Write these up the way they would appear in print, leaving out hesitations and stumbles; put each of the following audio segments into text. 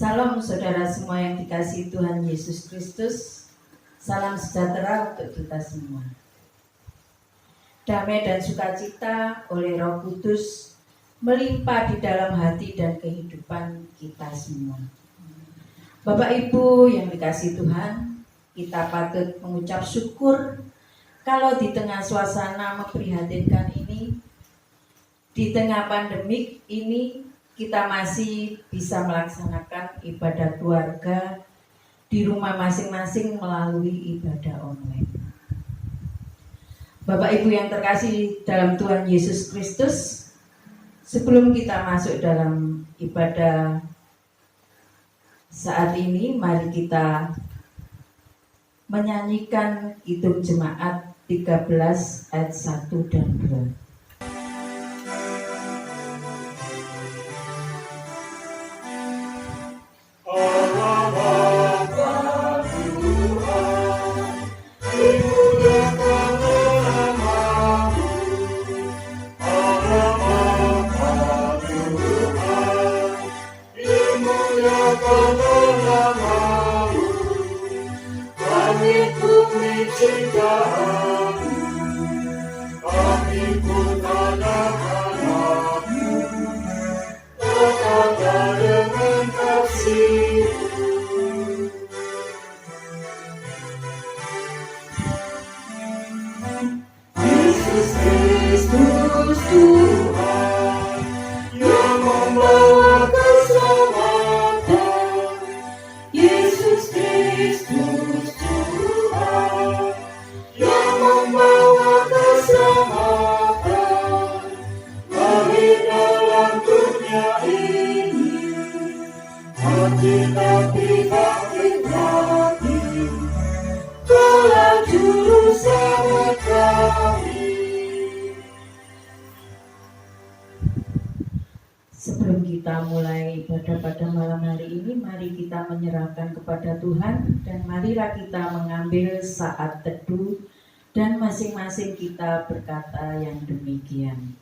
Salam saudara semua yang dikasihi Tuhan Yesus Kristus. Salam sejahtera untuk kita semua. Damai dan sukacita oleh Roh Kudus melimpah di dalam hati dan kehidupan kita semua. Bapak Ibu yang dikasihi Tuhan, kita patut mengucap syukur kalau di tengah suasana memprihatinkan ini, di tengah pandemik ini, kita masih bisa melaksanakan ibadah keluarga di rumah masing-masing melalui ibadah online. Bapak Ibu yang terkasih dalam Tuhan Yesus Kristus, sebelum kita masuk dalam ibadah saat ini, mari kita menyanyikan Kidung Jemaat 13 ayat 1 dan 2. Sebelum kita mulai ibadah pada malam hari ini, mari kita menyerahkan kepada Tuhan dan marilah kita mengambil saat teduh dan masing-masing kita berkata yang demikian.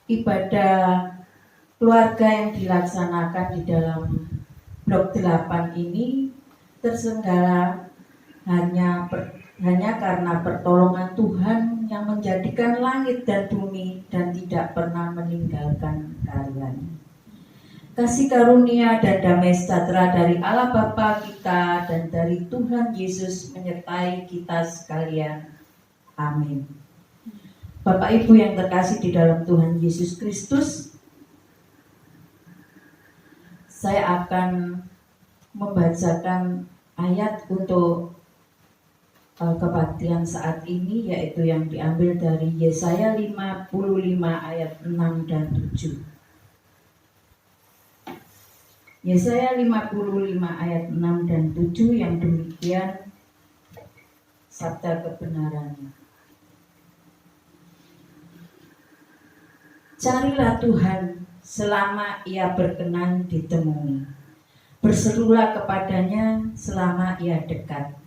Ibadah keluarga yang dilaksanakan di dalam blok 8 ini terselenggara hanya karena pertolongan Tuhan yang menjadikan langit dan bumi dan tidak pernah meninggalkan karyanya. Kasih karunia dan damai sejahtera dari Allah Bapa kita dan dari Tuhan Yesus menyertai kita sekalian. Amin. Bapak Ibu yang terkasih di dalam Tuhan Yesus Kristus, saya akan membacakan ayat untuk kebaktian saat ini, yaitu yang diambil dari Yesaya 55 ayat 6 dan 7. Yesaya 55 ayat 6 dan 7 yang demikian sabda kebenarannya. Carilah Tuhan selama Ia berkenan ditemui. Berserulah kepadanya selama Ia dekat.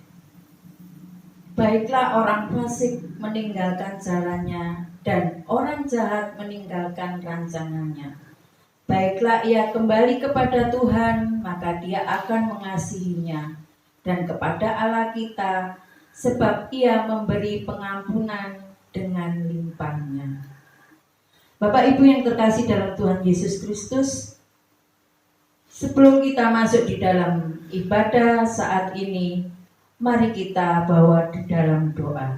Baiklah orang fasik meninggalkan jalannya dan orang jahat meninggalkan rancangannya. Baiklah ia kembali kepada Tuhan, maka Dia akan mengasihinya, dan kepada Allah kita, sebab Ia memberi pengampunan dengan limpahnya. Bapak Ibu yang terkasih dalam Tuhan Yesus Kristus, sebelum kita masuk di dalam ibadah saat ini, mari kita bawa di dalam doa.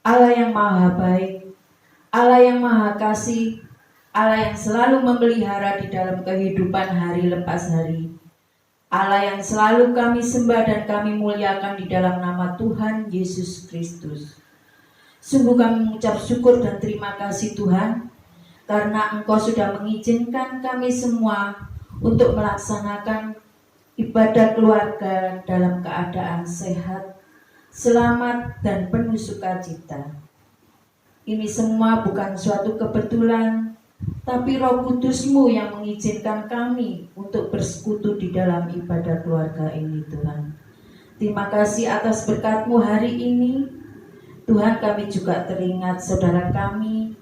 Allah yang maha baik, Allah yang maha kasih, Allah yang selalu memelihara di dalam kehidupan hari lepas hari, Allah yang selalu kami sembah dan kami muliakan di dalam nama Tuhan Yesus Kristus. Sungguh kami mengucap syukur dan terima kasih Tuhan, karena Engkau sudah mengizinkan kami semua untuk melaksanakan ibadah keluarga dalam keadaan sehat, selamat, dan penuh sukacita. Ini semua bukan suatu kebetulan, tapi Roh Kudus-Mu yang mengizinkan kami untuk bersekutu di dalam ibadah keluarga ini, Tuhan. Terima kasih atas berkat-Mu hari ini. Tuhan, kami juga teringat saudara kami,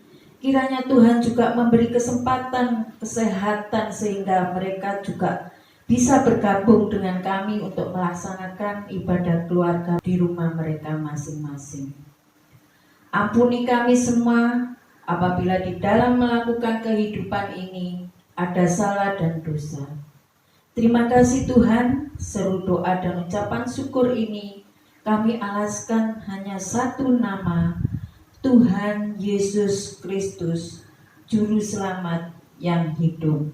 Kiranya Tuhan juga memberi kesempatan, kesehatan sehingga mereka juga bisa bergabung dengan kami untuk melaksanakan ibadah keluarga di rumah mereka masing-masing. Ampuni kami semua apabila di dalam melakukan kehidupan ini ada salah dan dosa. Terima kasih Tuhan, seru doa dan ucapan syukur ini kami alaskan hanya satu nama, Tuhan Yesus Kristus, Juru Selamat yang hidup.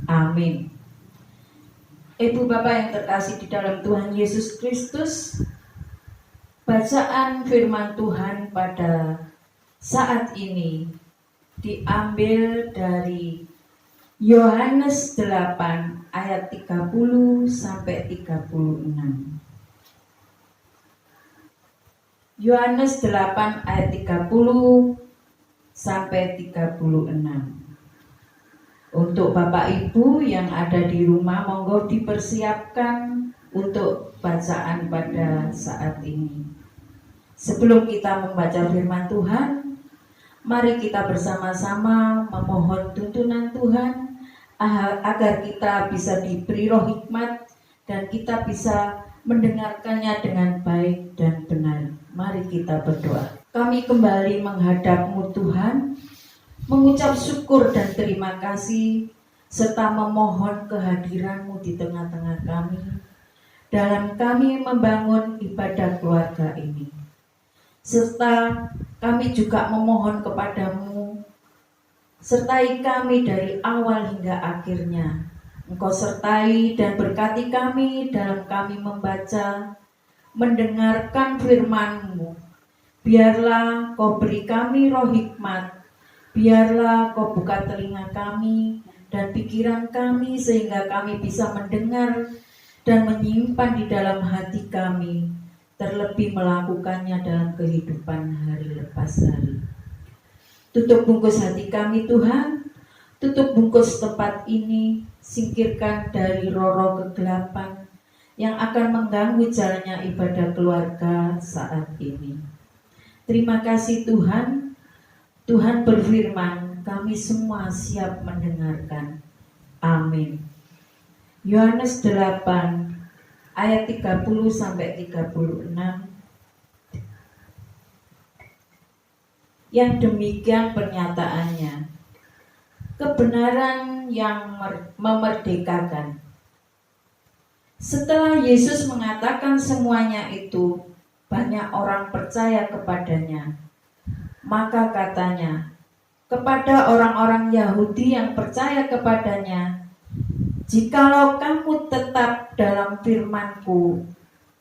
Amin. Ibu Bapak yang terkasih di dalam Tuhan Yesus Kristus, bacaan firman Tuhan pada saat ini diambil dari Yohanes 8 ayat 30 sampai 36. Yohanes 8 ayat 30 sampai 36. Untuk Bapak Ibu yang ada di rumah, monggo dipersiapkan untuk bacaan pada saat ini. Sebelum kita membaca firman Tuhan, mari kita bersama-sama memohon tuntunan Tuhan agar kita bisa diberi roh hikmat dan kita bisa mendengarkannya dengan baik dan benar. Mari kita berdoa. Kami kembali menghadap-Mu Tuhan, mengucap syukur dan terima kasih serta memohon kehadiran-Mu di tengah-tengah kami dalam kami membangun ibadah keluarga ini. Serta kami juga memohon kepadamu, sertai kami dari awal hingga akhirnya. Engkau sertai dan berkati kami dalam kami membaca, mendengarkan firman-Mu. Biarlah Kau beri kami roh hikmat, biarlah Kau buka telinga kami dan pikiran kami sehingga kami bisa mendengar dan menyimpan di dalam hati kami, terlebih melakukannya dalam kehidupan hari lepas hari. Tutup bungkus hati kami Tuhan, tutup bungkus tempat ini, singkirkan dari roh-roh kegelapan yang akan mengganggu jalannya ibadah keluarga saat ini. Terima kasih Tuhan, Tuhan berfirman, kami semua siap mendengarkan. Amin. Yohanes 8 ayat 30 sampai 36. Yang demikian pernyataannya, kebenaran yang memerdekakan. Setelah Yesus mengatakan semuanya itu, banyak orang percaya kepadanya. Maka katanya kepada orang-orang Yahudi yang percaya kepadanya, jikalau kamu tetap dalam firman-Ku,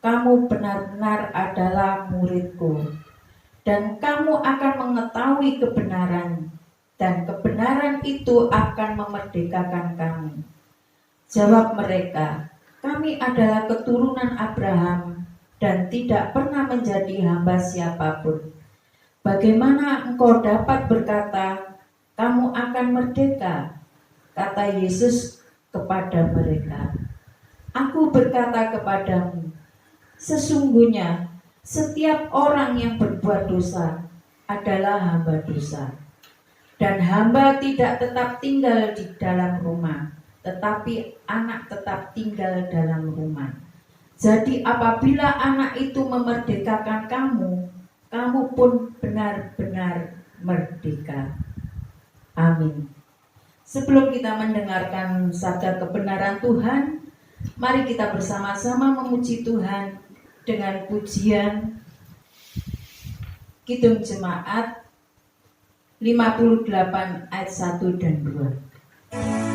kamu benar-benar adalah murid-Ku, dan kamu akan mengetahui kebenaran, dan kebenaran itu akan memerdekakan kamu. Jawab mereka, kami adalah keturunan Abraham dan tidak pernah menjadi hamba siapapun. Bagaimana engkau dapat berkata, kamu akan merdeka? Kata Yesus kepada mereka, aku berkata kepadamu, sesungguhnya setiap orang yang berbuat dosa adalah hamba dosa. Dan hamba tidak tetap tinggal di dalam rumah, tetapi anak tetap tinggal dalam rumah. Jadi apabila anak itu memerdekakan kamu, kamu pun benar-benar merdeka. Amin. Sebelum kita mendengarkan sabda kebenaran Tuhan, mari kita bersama-sama memuji Tuhan dengan pujian Kidung Jemaat 58 ayat 1 dan 2. Kami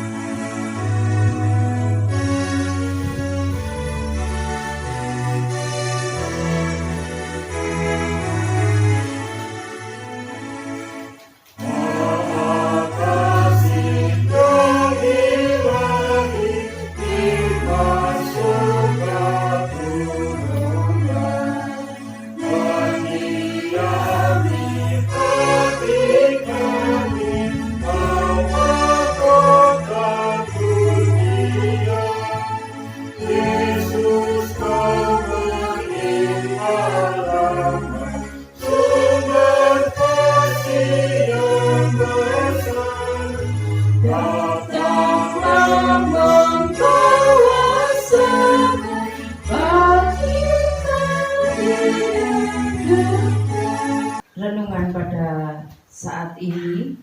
renungan pada saat ini,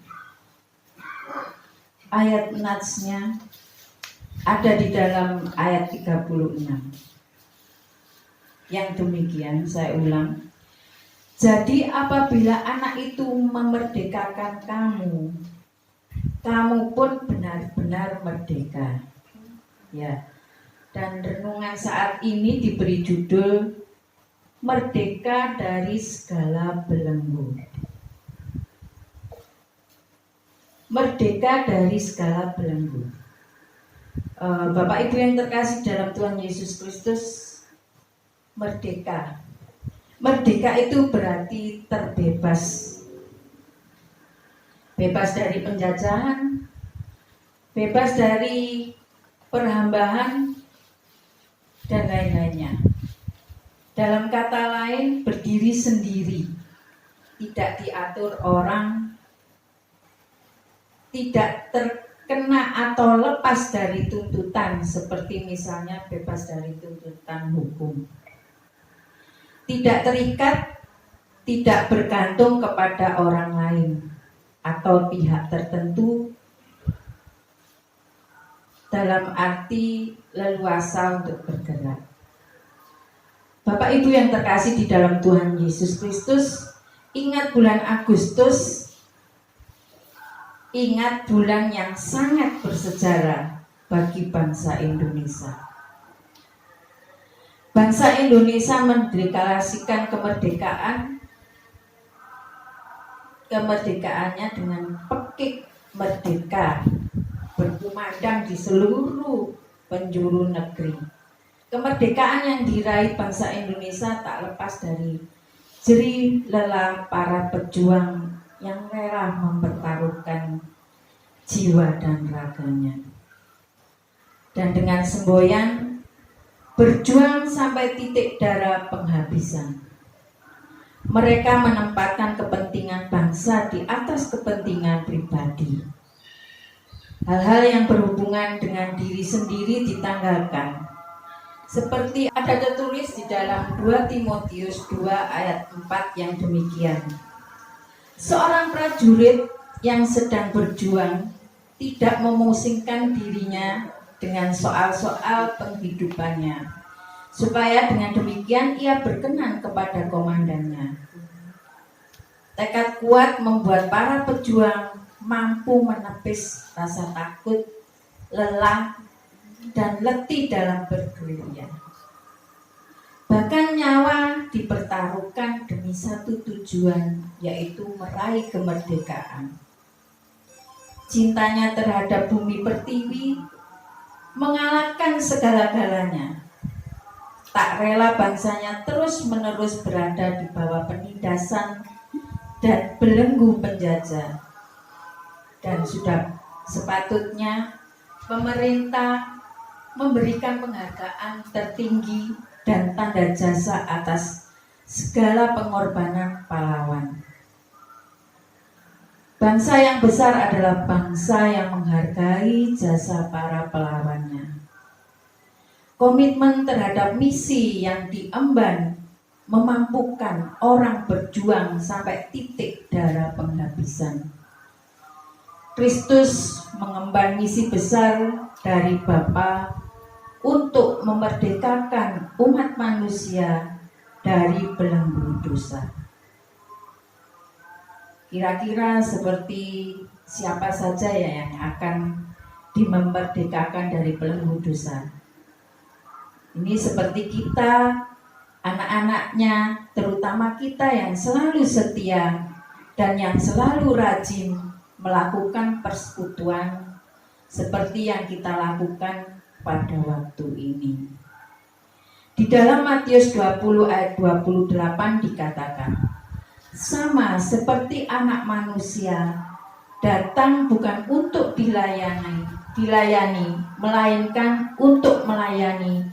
ayat natsnya ada di dalam ayat 36. Yang demikian, saya ulang. Jadi apabila anak itu memerdekakan kamu, kamu pun benar-benar merdeka. Ya. Dan renungan saat ini diberi judul Merdeka dari segala belenggu. Merdeka dari segala belenggu. Bapak Ibu yang terkasih dalam Tuhan Yesus Kristus, merdeka. Merdeka itu berarti terbebas. Bebas dari penjajahan, bebas dari perhambaan, dan lain-lainnya. Dalam kata lain, berdiri sendiri, tidak diatur orang, tidak terkena atau lepas dari tuntutan, seperti misalnya bebas dari tuntutan hukum. Tidak terikat, tidak bergantung kepada orang lain atau pihak tertentu, dalam arti leluasa untuk bergerak. Bapak Ibu yang terkasih di dalam Tuhan Yesus Kristus, ingat bulan Agustus, ingat bulan yang sangat bersejarah bagi bangsa Indonesia. Bangsa Indonesia mendeklarasikan kemerdekaannya dengan pekik merdeka, berkumandang di seluruh penjuru negeri. Kemerdekaan yang diraih bangsa Indonesia tak lepas dari jerih lelah para pejuang yang rela mempertaruhkan jiwa dan raganya. Dan dengan semboyan berjuang sampai titik darah penghabisan. Mereka menempatkan kepentingan bangsa di atas kepentingan pribadi. Hal-hal yang berhubungan dengan diri sendiri ditanggalkan. Seperti ada tertulis di dalam 2 Timotius 2 ayat 4 yang demikian. Seorang prajurit yang sedang berjuang tidak memusingkan dirinya dengan soal-soal penghidupannya, supaya dengan demikian ia berkenan kepada komandannya. Tekad kuat membuat para pejuang mampu menepis rasa takut, lelah, dan letih dalam bergerilya. Bahkan nyawa dipertaruhkan demi satu tujuan, yaitu meraih kemerdekaan. Cintanya terhadap bumi pertiwi mengalahkan segala-galanya. Tak rela bangsanya terus-menerus berada di bawah penindasan dan belenggu penjajah. Dan sudah sepatutnya pemerintah memberikan penghargaan tertinggi dan tanda jasa atas segala pengorbanan pahlawan. Bangsa yang besar adalah bangsa yang menghargai jasa para pahlawannya. Komitmen terhadap misi yang diemban memampukan orang berjuang sampai titik darah penghabisan. Kristus mengemban misi besar dari Bapa untuk memerdekakan umat manusia dari belenggu dosa. Kira-kira seperti siapa saja ya yang akan dimerdekakan dari belenggu dosa? Ini seperti kita, anak-anaknya, terutama kita yang selalu setia dan yang selalu rajin melakukan persekutuan seperti yang kita lakukan pada waktu ini. Di dalam Matius 20 ayat 28 dikatakan, sama seperti anak manusia datang bukan untuk dilayani, melainkan untuk melayani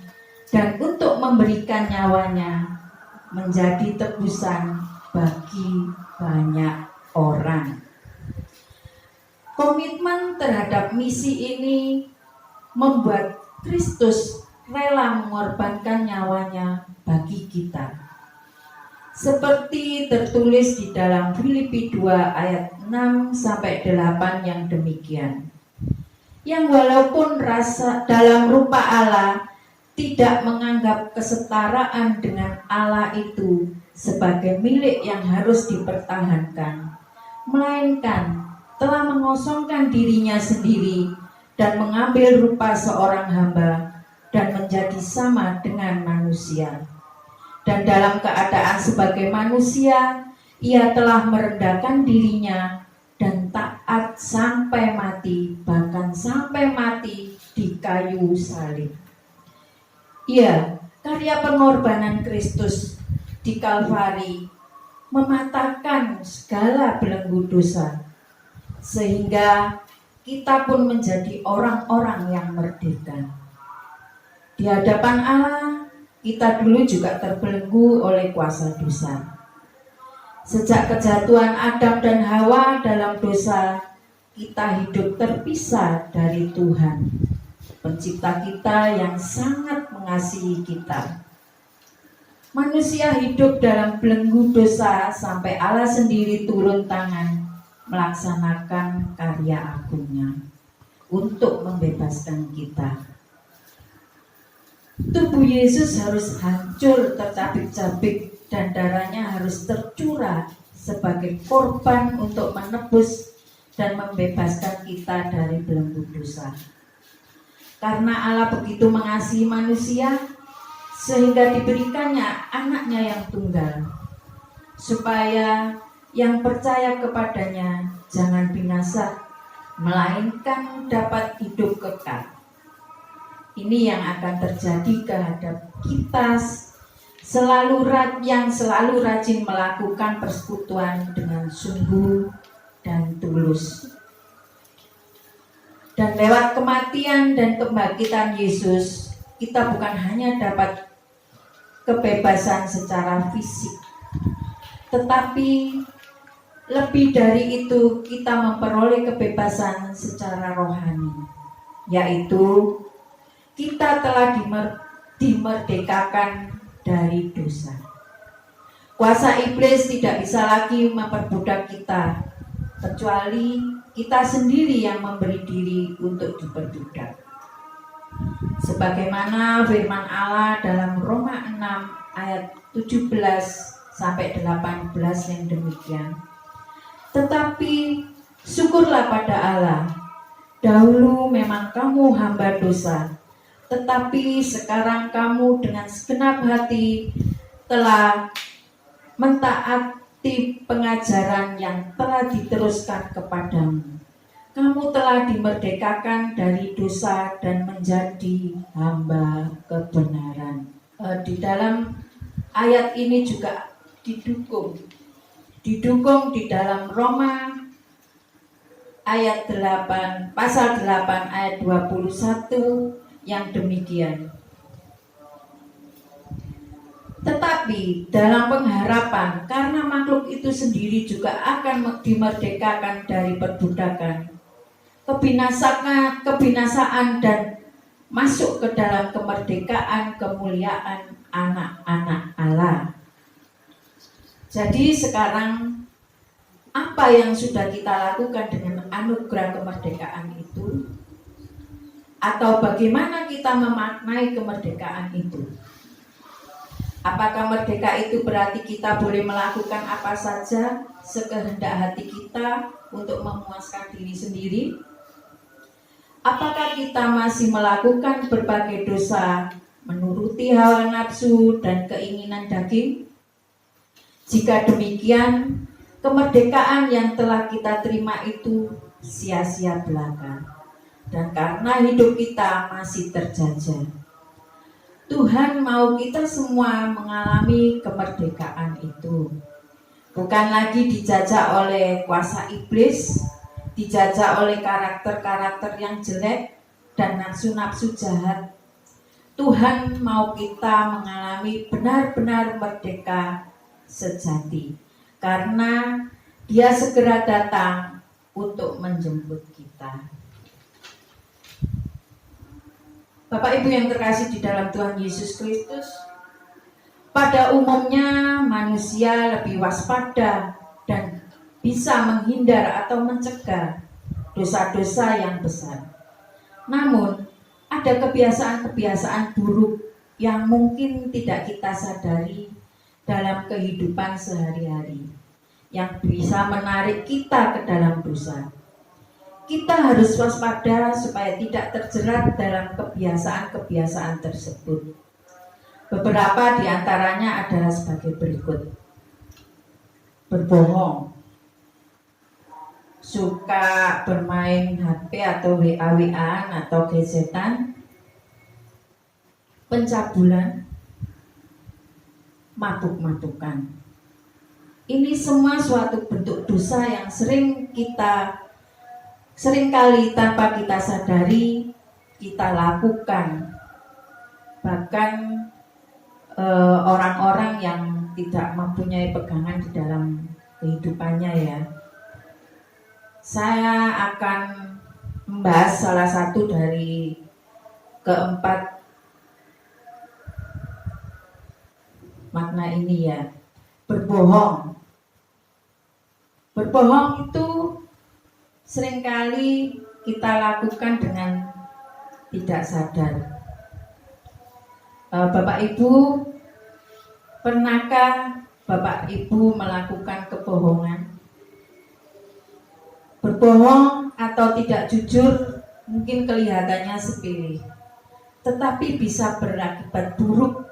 dan untuk memberikan nyawanya menjadi tebusan bagi banyak orang. Komitmen terhadap misi ini membuat Kristus rela mengorbankan nyawanya bagi kita. Seperti tertulis di dalam Filipi 2 ayat 6-8 yang demikian. Yang walaupun dalam rupa Allah tidak menganggap kesetaraan dengan Allah itu sebagai milik yang harus dipertahankan, melainkan telah mengosongkan dirinya sendiri dan mengambil rupa seorang hamba dan menjadi sama dengan manusia. Dan dalam keadaan sebagai manusia, ia telah merendahkan dirinya dan taat sampai mati, bahkan sampai mati di kayu salib. Iya, karya pengorbanan Kristus di Kalvari mematahkan segala belenggu dosa, sehingga kita pun menjadi orang-orang yang merdeka. Di hadapan Allah, kita dulu juga terbelenggu oleh kuasa dosa. Sejak kejatuhan Adam dan Hawa dalam dosa, kita hidup terpisah dari Tuhan, Pencipta kita yang sangat mengasihi kita. Manusia hidup dalam belenggu dosa sampai Allah sendiri turun tangan melaksanakan karya agungnya untuk membebaskan kita. Tubuh Yesus harus hancur tercabik-cabik dan darahnya harus tercurah sebagai korban untuk menebus dan membebaskan kita dari belenggu dosa. Karena Allah begitu mengasihi manusia, sehingga diberikannya anaknya yang tunggal, supaya yang percaya kepadanya jangan binasa, melainkan dapat hidup kekal. Ini yang akan terjadi kehadap kita yang selalu rajin melakukan persekutuan dengan sungguh dan tulus. Dan lewat kematian dan kebangkitan Yesus, kita bukan hanya dapat kebebasan secara fisik, tetapi lebih dari itu kita memperoleh kebebasan secara rohani, yaitu kita telah dimerdekakan dari dosa. Kuasa iblis tidak bisa lagi memperbudak kita, kecuali kita sendiri yang memberi diri untuk diperbudak. Sebagaimana firman Allah dalam Roma 6 ayat 17-18 yang demikian. Tetapi syukurlah pada Allah, dahulu memang kamu hamba dosa, tetapi sekarang kamu dengan segenap hati telah mentaati pengajaran yang telah diteruskan kepadamu. Kamu telah dimerdekakan dari dosa dan menjadi hamba kebenaran. Di dalam ayat ini juga didukung di dalam Roma ayat 8, pasal 8 ayat 21 yang demikian. Tetapi dalam pengharapan, karena makhluk itu sendiri juga akan dimerdekakan dari perbudakan, kebinasaan dan masuk ke dalam kemerdekaan kemuliaan anak-anak Allah. Jadi sekarang apa yang sudah kita lakukan dengan anugerah kemerdekaan itu? Atau bagaimana kita memaknai kemerdekaan itu? Apakah merdeka itu berarti kita boleh melakukan apa saja sekehendak hati kita untuk memuaskan diri sendiri? Apakah kita masih melakukan berbagai dosa, menuruti hawa nafsu dan keinginan daging? Jika demikian, kemerdekaan yang telah kita terima itu sia-sia belaka. Dan karena hidup kita masih terjajah, Tuhan mau kita semua mengalami kemerdekaan itu. Bukan lagi dijajah oleh kuasa iblis, dijajah oleh karakter-karakter yang jelek dan nafsu-nafsu jahat. Tuhan mau kita mengalami benar-benar merdeka sejati, karena Dia segera datang untuk menjemput kita. Bapak Ibu yang terkasih di dalam Tuhan Yesus Kristus, Pada umumnya manusia lebih waspada dan bisa menghindar atau mencegah dosa-dosa yang besar. Namun, ada kebiasaan-kebiasaan buruk yang mungkin tidak kita sadari dalam kehidupan sehari-hari, yang bisa menarik kita ke dalam dosa. Kita harus waspada supaya tidak terjerat dalam kebiasaan-kebiasaan tersebut. Beberapa di antaranya adalah sebagai berikut. Berbohong, suka bermain HP atau WA-WA atau gadgetan, pencabulan, mabuk-mabukan. Ini semua suatu bentuk dosa yang seringkali tanpa kita sadari kita lakukan. Bahkan orang-orang yang tidak mempunyai pegangan di dalam kehidupannya ya. Saya akan membahas salah satu dari keempat makna ini ya. Berbohong. Berbohong itu seringkali kita lakukan dengan tidak sadar. Bapak Ibu, pernahkah Bapak Ibu melakukan kebohongan? Berbohong atau tidak jujur mungkin kelihatannya sepele, tetapi bisa berakibat buruk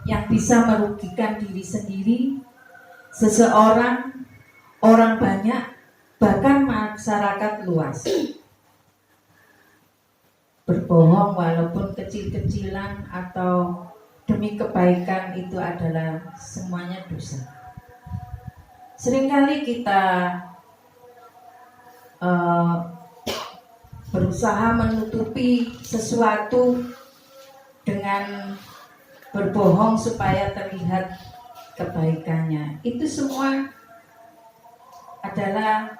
yang bisa merugikan diri sendiri, seseorang, orang banyak, bahkan masyarakat luas. Berbohong walaupun kecil-kecilan atau demi kebaikan itu adalah semuanya dosa. Seringkali kita berusaha menutupi sesuatu dengan berbohong supaya terlihat kebaikannya. Itu semua adalah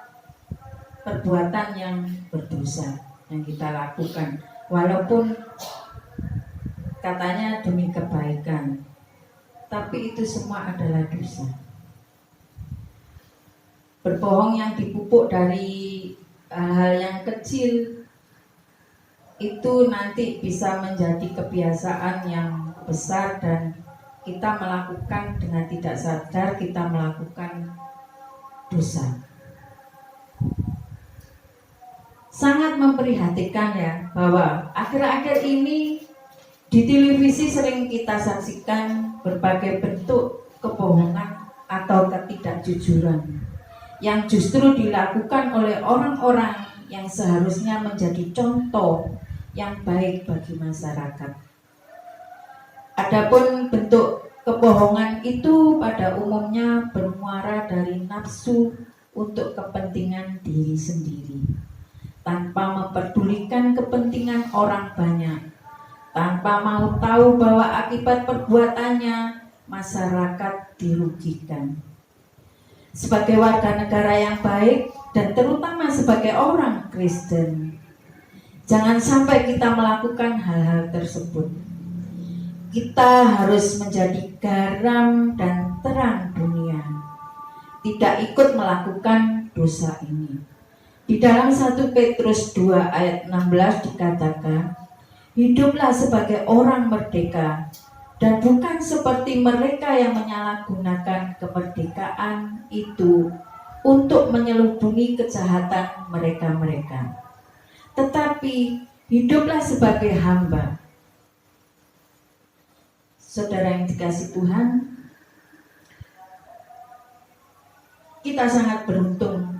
perbuatan yang berdosa yang kita lakukan, walaupun katanya demi kebaikan, tapi itu semua adalah dosa. Berbohong yang dipupuk dari hal yang kecil itu nanti bisa menjadi kebiasaan yang besar dan kita melakukan dengan tidak sadar, kita melakukan dosa. Sangat memprihatinkan ya, bahwa akhir-akhir ini di televisi sering kita saksikan berbagai bentuk kebohongan atau ketidakjujuran yang justru dilakukan oleh orang-orang yang seharusnya menjadi contoh yang baik bagi masyarakat. Adapun bentuk kebohongan itu pada umumnya bermuara dari nafsu untuk kepentingan diri sendiri, tanpa memperdulikan kepentingan orang banyak, tanpa mau tahu bahwa akibat perbuatannya masyarakat dirugikan. Sebagai warga negara yang baik dan terutama sebagai orang Kristen, jangan sampai kita melakukan hal-hal tersebut. Kita harus menjadi garam dan terang dunia, tidak ikut melakukan dosa ini. Di dalam 1 Petrus 2 ayat 16 dikatakan, hiduplah sebagai orang merdeka dan bukan seperti mereka yang menyalahgunakan kemerdekaan itu untuk menyelubungi kejahatan mereka-mereka. Tetapi hiduplah sebagai hamba. Saudara yang dikasihi Tuhan, kita sangat beruntung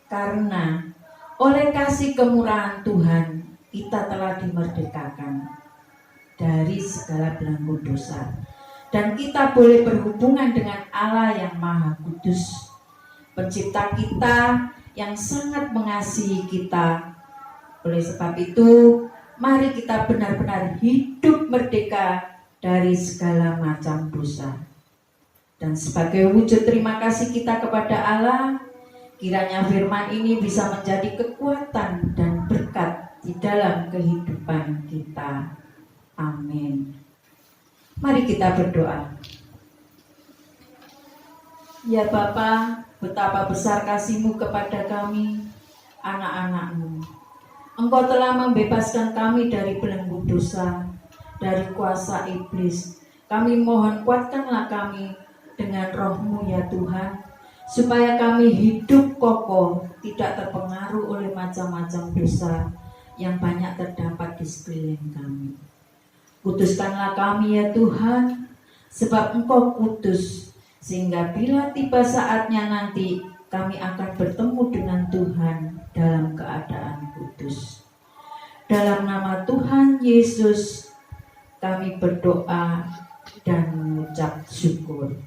karena oleh kasih kemurahan Tuhan kita telah dimerdekakan dari segala belenggu dosa, dan kita boleh berhubungan dengan Allah yang Maha Kudus, Pencipta kita yang sangat mengasihi kita. Oleh sebab itu, mari kita benar-benar hidup merdeka dari segala macam dosa. Dan sebagai wujud terima kasih kita kepada Allah, kiranya firman ini bisa menjadi kekuatan dan berkat di dalam kehidupan kita. Amin. Mari kita berdoa. Ya Bapa, betapa besar kasih-Mu kepada kami, anak-anak-Mu. Engkau telah membebaskan kami dari belenggu dosa, dari kuasa iblis. Kami mohon kuatkanlah kami dengan Roh-Mu ya Tuhan, supaya kami hidup kokoh, tidak terpengaruh oleh macam-macam dosa yang banyak terdapat di sekeliling kami. Kuduskanlah kami ya Tuhan, sebab Engkau kudus, sehingga bila tiba saatnya nanti kami akan bertemu dengan Tuhan dalam keadaan kudus. Dalam nama Tuhan Yesus kami berdoa dan mengucap syukur.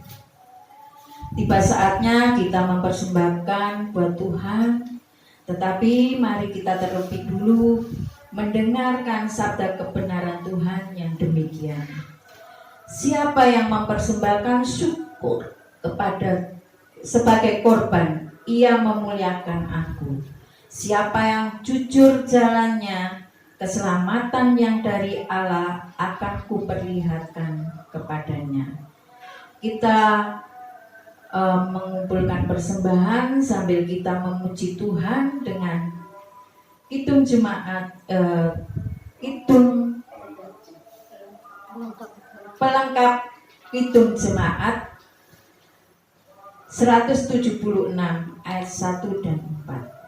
Tiba saatnya kita mempersembahkan buat Tuhan, tetapi mari kita terlebih dulu mendengarkan sabda kebenaran Tuhan yang demikian. Siapa yang mempersembahkan syukur kepada sebagai korban, ia memuliakan aku. Siapa yang jujur jalannya, keselamatan yang dari Allah akan kuperlihatkan kepadanya. Kita mengumpulkan persembahan sambil kita memuji Tuhan dengan hitung jemaat, hitung pelengkap hitung jemaat 176 ayat 1 dan 4.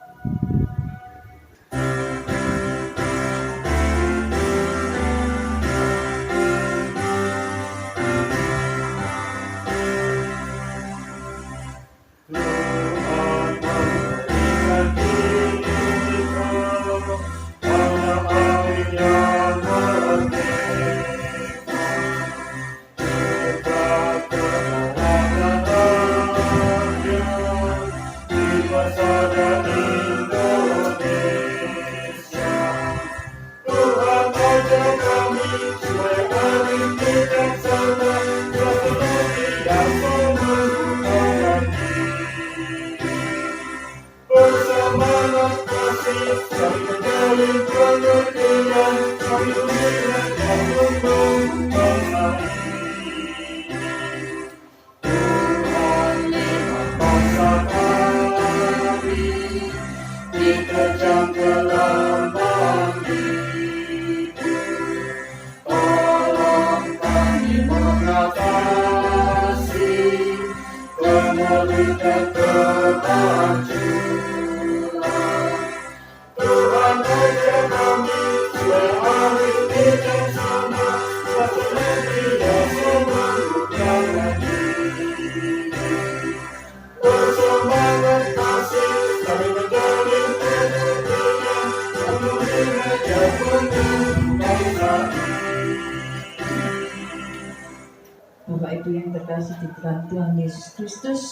Bapak Ibu yang terkasih di dalam Tuhan Yesus Kristus,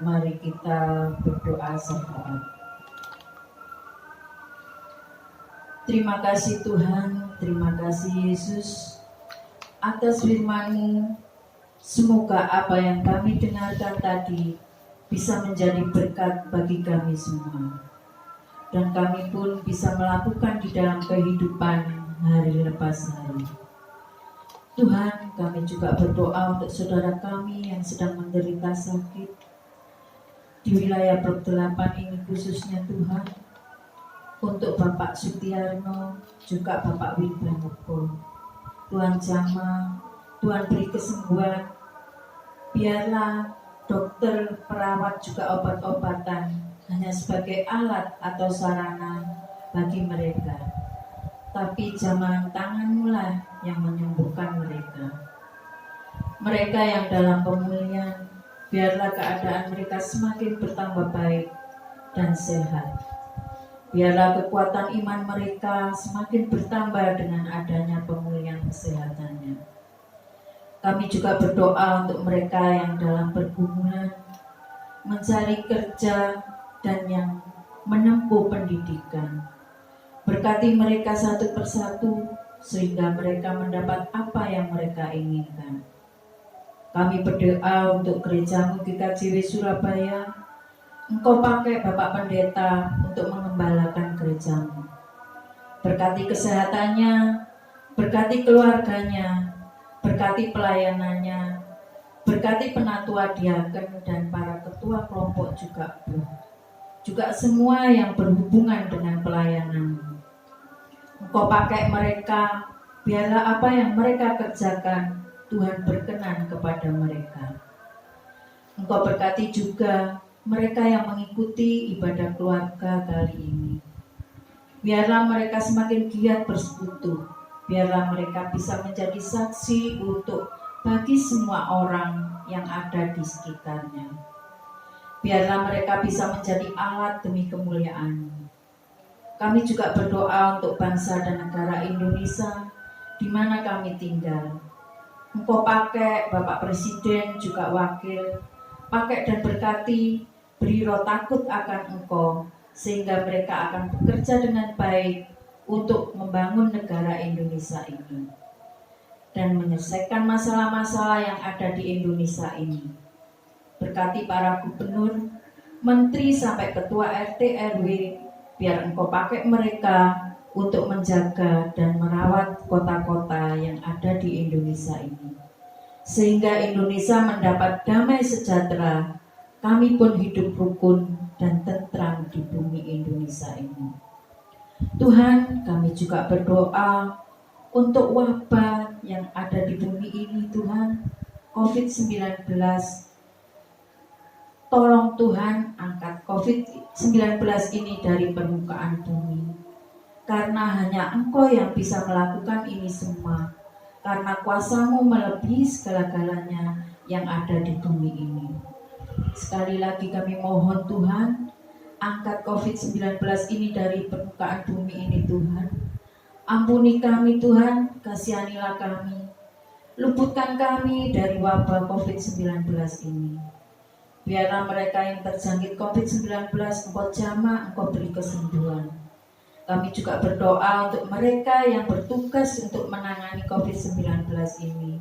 mari kita berdoa syafaat. Terima kasih Tuhan, terima kasih Yesus atas firman-Mu. Semoga apa yang kami dengarkan tadi bisa menjadi berkat bagi kami semua, dan kami pun bisa melakukan di dalam kehidupan hari lepas hari. Tuhan, kami juga berdoa untuk saudara kami yang sedang menderita sakit di wilayah Blok 8 ini khususnya Tuhan, untuk Bapak Sutiarno, juga Bapak Wibanoko. Tuhan jamah, Tuhan beri kesembuhan, biarlah dokter, perawat, juga obat-obatan hanya sebagai alat atau sarana bagi mereka, tapi jamah tangan-Mu lah yang menyembuhkan mereka. Mereka yang dalam pemulihan, biarlah keadaan mereka semakin bertambah baik dan sehat. Biarlah kekuatan iman mereka semakin bertambah dengan adanya pemulihan kesehatannya. Kami juga berdoa untuk mereka yang dalam pergumulan, mencari kerja, dan yang menempuh pendidikan. Berkati mereka satu persatu, sehingga mereka mendapat apa yang mereka inginkan. Kami berdoa untuk gereja-Mu GKJW Surabaya. Engkau pakai Bapak Pendeta untuk mengembalakan gereja-Mu. Berkati kesehatannya, berkati keluarganya, berkati pelayanannya, Berkati penatua diaken dan para ketua kelompok juga semua yang berhubungan dengan pelayanan. Engkau pakai mereka, biarlah apa yang mereka kerjakan Tuhan berkenan kepada mereka. Engkau berkati juga mereka yang mengikuti ibadah keluarga kali ini. Biarlah mereka semakin giat bersekutu. Biarlah mereka bisa menjadi saksi untuk bagi semua orang yang ada di sekitarnya. Biarlah mereka bisa menjadi alat demi kemuliaan. Kami juga berdoa untuk bangsa dan negara Indonesia di mana kami tinggal. Engkau pakai Bapak Presiden juga wakil, pakai dan berkati, beri roh takut akan Engkau, sehingga mereka akan bekerja dengan baik untuk membangun negara Indonesia ini dan menyelesaikan masalah-masalah yang ada di Indonesia ini. Berkati para gubernur, menteri sampai ketua RT RW, biar Engkau pakai mereka untuk menjaga dan merawat kota-kota yang ada di Indonesia ini. Sehingga Indonesia mendapat damai sejahtera, kami pun hidup rukun dan tentram di bumi Indonesia ini. Tuhan, kami juga berdoa untuk wabah yang ada di bumi ini, Tuhan, COVID-19. Tolong Tuhan angkat COVID-19 ini dari permukaan bumi. Karena hanya Engkau yang bisa melakukan ini semua. Karena kuasa-Mu melebihi segala-galanya yang ada di bumi ini. Sekali lagi kami mohon Tuhan, angkat COVID-19 ini dari permukaan bumi ini Tuhan. Ampuni kami Tuhan, kasihanilah kami. Luputkan kami dari wabah COVID-19 ini. Biarlah mereka yang terjangkit COVID-19 Engkau jamah, Engkau beri kesembuhan. Kami juga berdoa untuk mereka yang bertugas untuk menangani COVID-19 ini.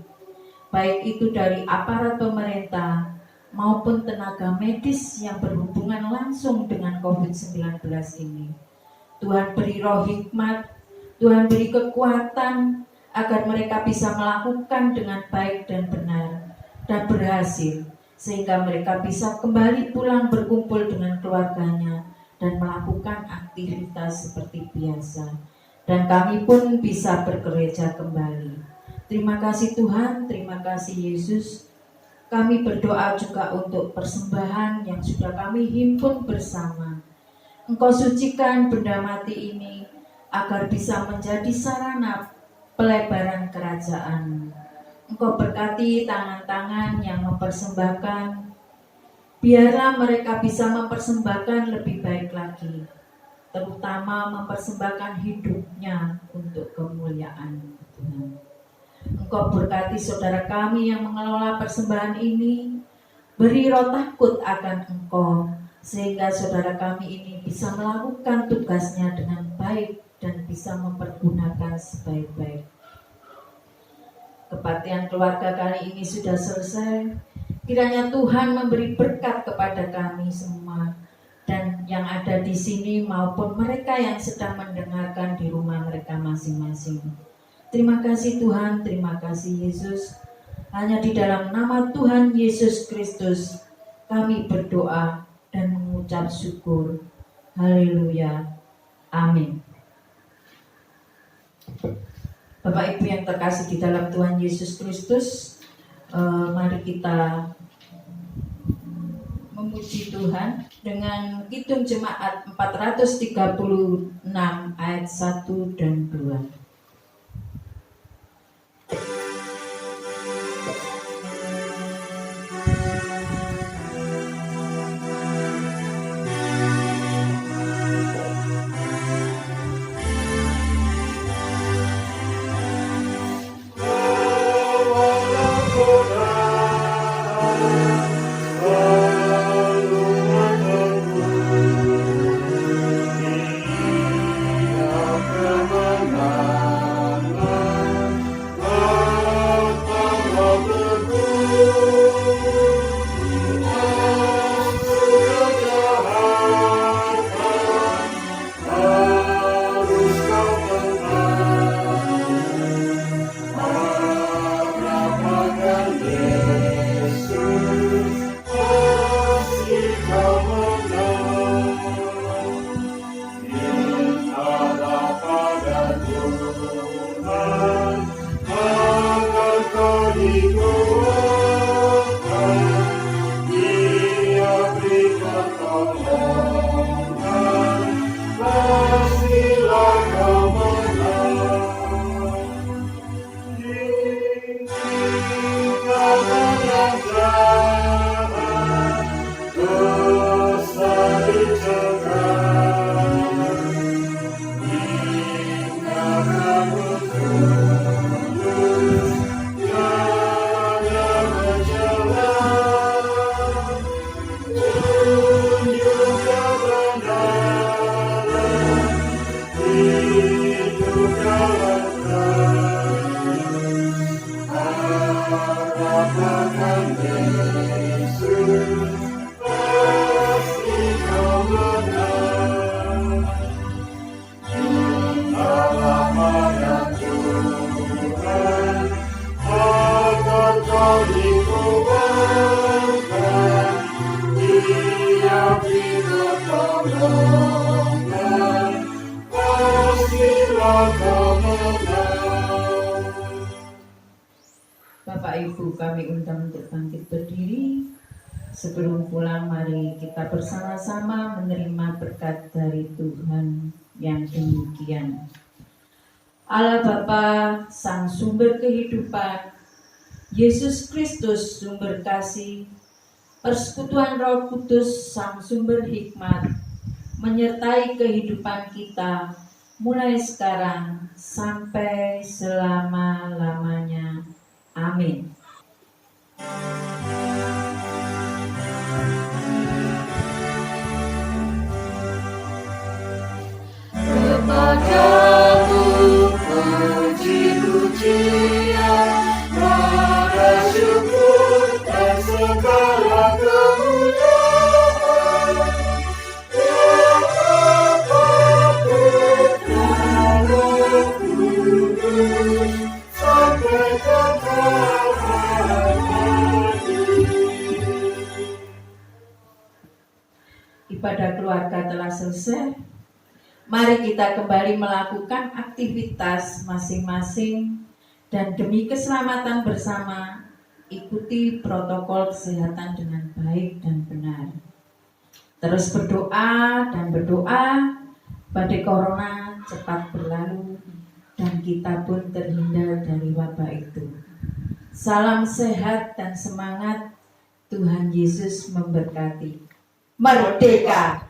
Baik itu dari aparat pemerintah maupun tenaga medis yang berhubungan langsung dengan COVID-19 ini. Tuhan beri roh hikmat, Tuhan beri kekuatan agar mereka bisa melakukan dengan baik dan benar dan berhasil. Sehingga mereka bisa kembali pulang berkumpul dengan keluarganya dan melakukan aktivitas seperti biasa. Dan kami pun bisa bergereja kembali. Terima kasih Tuhan, terima kasih Yesus. Kami berdoa juga untuk persembahan yang sudah kami himpun bersama. Engkau sucikan benda mati ini agar bisa menjadi sarana pelebaran kerajaan. Engkau berkati tangan-tangan yang mempersembahkan, biarlah mereka bisa mempersembahkan lebih baik lagi, terutama mempersembahkan hidupnya untuk kemuliaan Tuhan. Engkau berkati saudara kami yang mengelola persembahan ini, beri roh takut akan Engkau, sehingga saudara kami ini bisa melakukan tugasnya dengan baik dan bisa mempergunakan sebaik-baik. Kebaktian keluarga kali ini sudah selesai. Kiranya Tuhan memberi berkat kepada kami semua dan yang ada di sini maupun mereka yang sedang mendengarkan di rumah mereka masing-masing. Terima kasih Tuhan, terima kasih Yesus. Hanya di dalam nama Tuhan Yesus Kristus kami berdoa dan mengucap syukur. Haleluya. Amin. Bapak Ibu yang terkasih di dalam Tuhan Yesus Kristus, mari kita memuji Tuhan dengan Kidung Jemaat 436 ayat 1 dan 2. Kemenangan Bapak Ibu, kami undang untuk bangkit berdiri. Sebelum pulang, mari kita bersama-sama menerima berkat dari Tuhan yang demikian. Allah Bapa, Sang Sumber Kehidupan, Yesus Kristus Sumber Kasih, persekutuan Roh Kudus Sang Sumber Hikmat, menyertai kehidupan kita mulai sekarang sampai selama-lamanya. Amin. Kepadamu puji-pujian, pada syukur dan segala kemuliaan, yang apapun Roh Kudus sampai Ibadah keluarga telah selesai. Mari kita kembali melakukan aktivitas masing-masing dan demi keselamatan bersama ikuti protokol kesehatan dengan baik dan benar. Terus berdoa badai corona cepat berlalu dan kita pun terhindar dari wabah itu. Salam sehat dan semangat. Tuhan Yesus memberkati. Merdeka!